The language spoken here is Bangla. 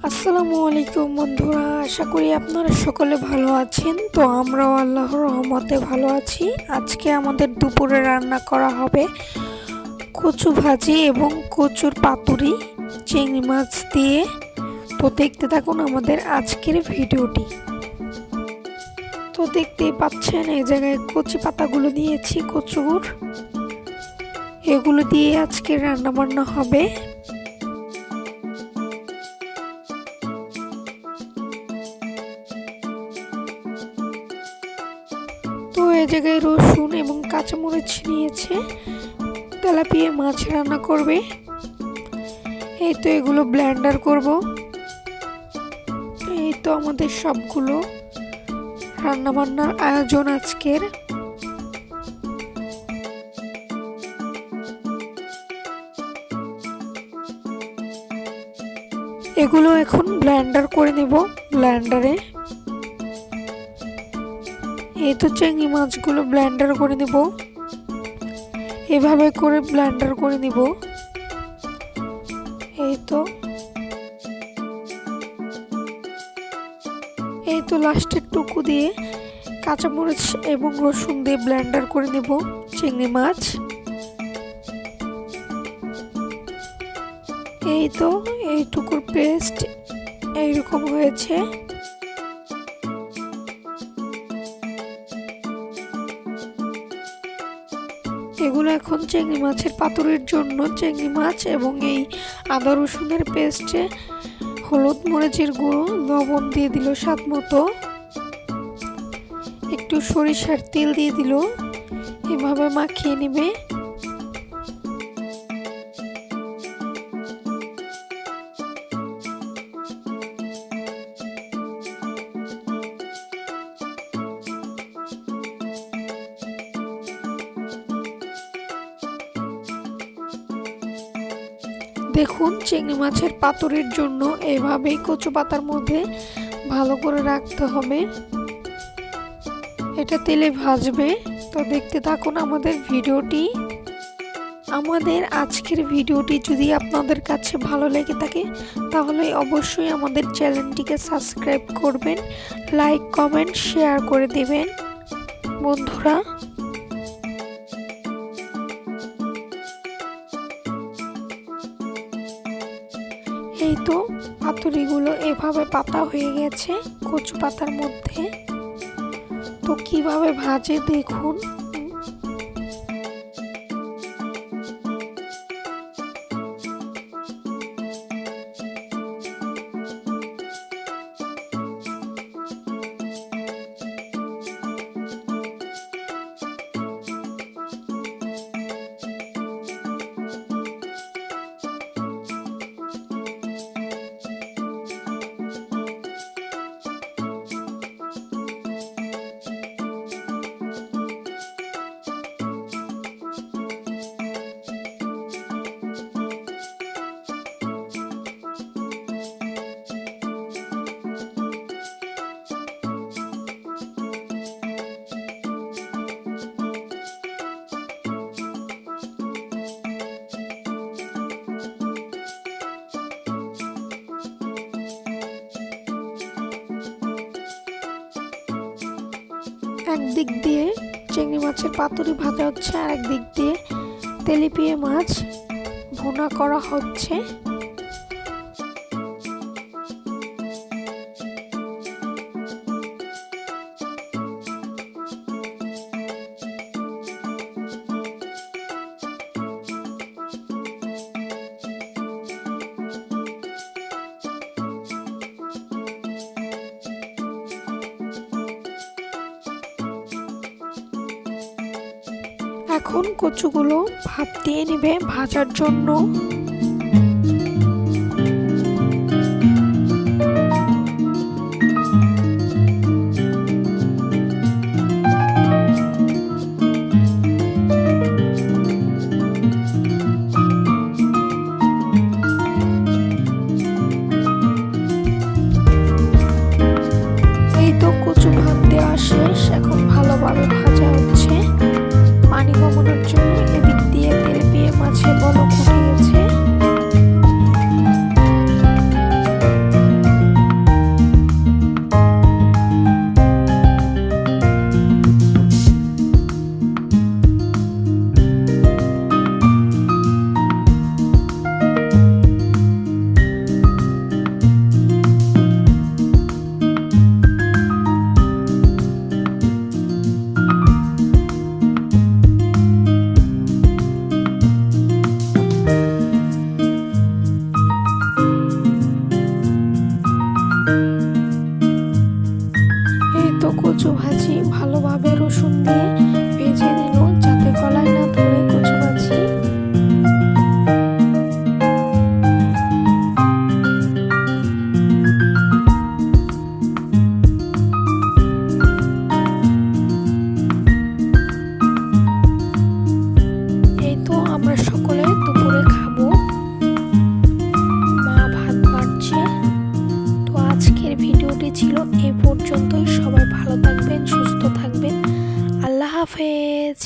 আসসালামু আলাইকুম বন্ধুরা, আশা করি আপনারা সকলে ভালো আছেন। তো আমরাও আল্লাহর রহমতে ভালো আছি। আজকে আমাদের দুপুরে রান্না করা হবে কচু ভাজি এবং কচুর পাতুরি চিংড়ি মাছ দিয়ে। তো দেখতে থাকুন আমাদের আজকের ভিডিওটি। তো দেখতেই পাচ্ছেন এই জায়গায় কচি পাতাগুলো দিয়েছি, কচুর, এগুলো দিয়ে আজকে রান্না বান্না হবে। তো এই জায়গায় রসুন এবং কাঁচামরিচ নিয়েছে, তেলাপিয়া মাছ রান্না করবে। এই তো এগুলো ব্লেন্ডার করব। এই তো আমাদের সবগুলো রান্না বান্নার আয়োজন আজকের। এগুলো এখন ব্লেন্ডার করে নেব ব্লেন্ডারে। এই তো চিংড়ি মাছগুলো ব্লেন্ডার করে নেব, এভাবে করে ব্লেন্ডার করে নেব। এই তো লাস্টের টুকু দিয়ে কাঁচামরিচ এবং রসুন দিয়ে ব্লেন্ডার করে নেব চিংড়ি মাছ। এই তো এইটুকুর পেস্ট এইরকম হয়েছে। এগুলো এখন চিংড়ি মাছের পাতুরির জন্য চিংড়ি মাছ এবং এই আদা রসুনের পেস্টে হলুদ মরিচের গুঁড়ো, লবণ দিয়ে দিল স্বাদ মতো, একটু সরিষার তেল দিয়ে দিল, এভাবে মাখিয়ে নেবে। দেখুন চিংড়ি মাছের পাতুরির জন্য এভাবেই কচু পাতার মধ্যে ভালো করে রাখতে হবে, এটা তেলে ভাজবে। তো দেখতে থাকুন আমাদের ভিডিওটি। আমাদের আজকের ভিডিওটি যদি আপনাদের কাছে ভালো লেগে থাকে তাহলে অবশ্যই আমাদের চ্যানেলটিকে সাবস্ক্রাইব করবেন, লাইক কমেন্ট শেয়ার করে দেবেন বন্ধুরা। এই তো পাতুরিগুলো এভাবে পাতা হয়ে গেছে কচু পাতার মধ্যে। তো কিভাবে ভাজে দেখুন। একদিক দিয়ে চিংড়ি মাছের পাতুরি ভাজা হচ্ছে, আর একদিক দিয়ে তেলাপিয়া মাছ ভুনা করা হচ্ছে। এখন কচুগুলো ভাপ দিয়ে নেবে ভাজার জন্য। এই তো কচু ভাপ দেওয়া শেষ, এখন ভালোভাবে ভাজা হচ্ছে পানি কমানোর জন্য। এদিক দিয়ে তেলাপিয়া মাছে বলক উঠে গেছে। কচু ভাজি ভালোভাবে রসুন দিয়ে ভেজে নিল যাতে গলায় না ধরে কচু ভাজি। এই তো আমরা সকলে দুপুরে খাবো। মা ভাত বাড়ছে। তো আজকের ভিডিওটি ছিল এ পর্যন্তই। সবাই ভালো থাকবেন, সুস্থ থাকবেন। আল্লাহ হাফেজ।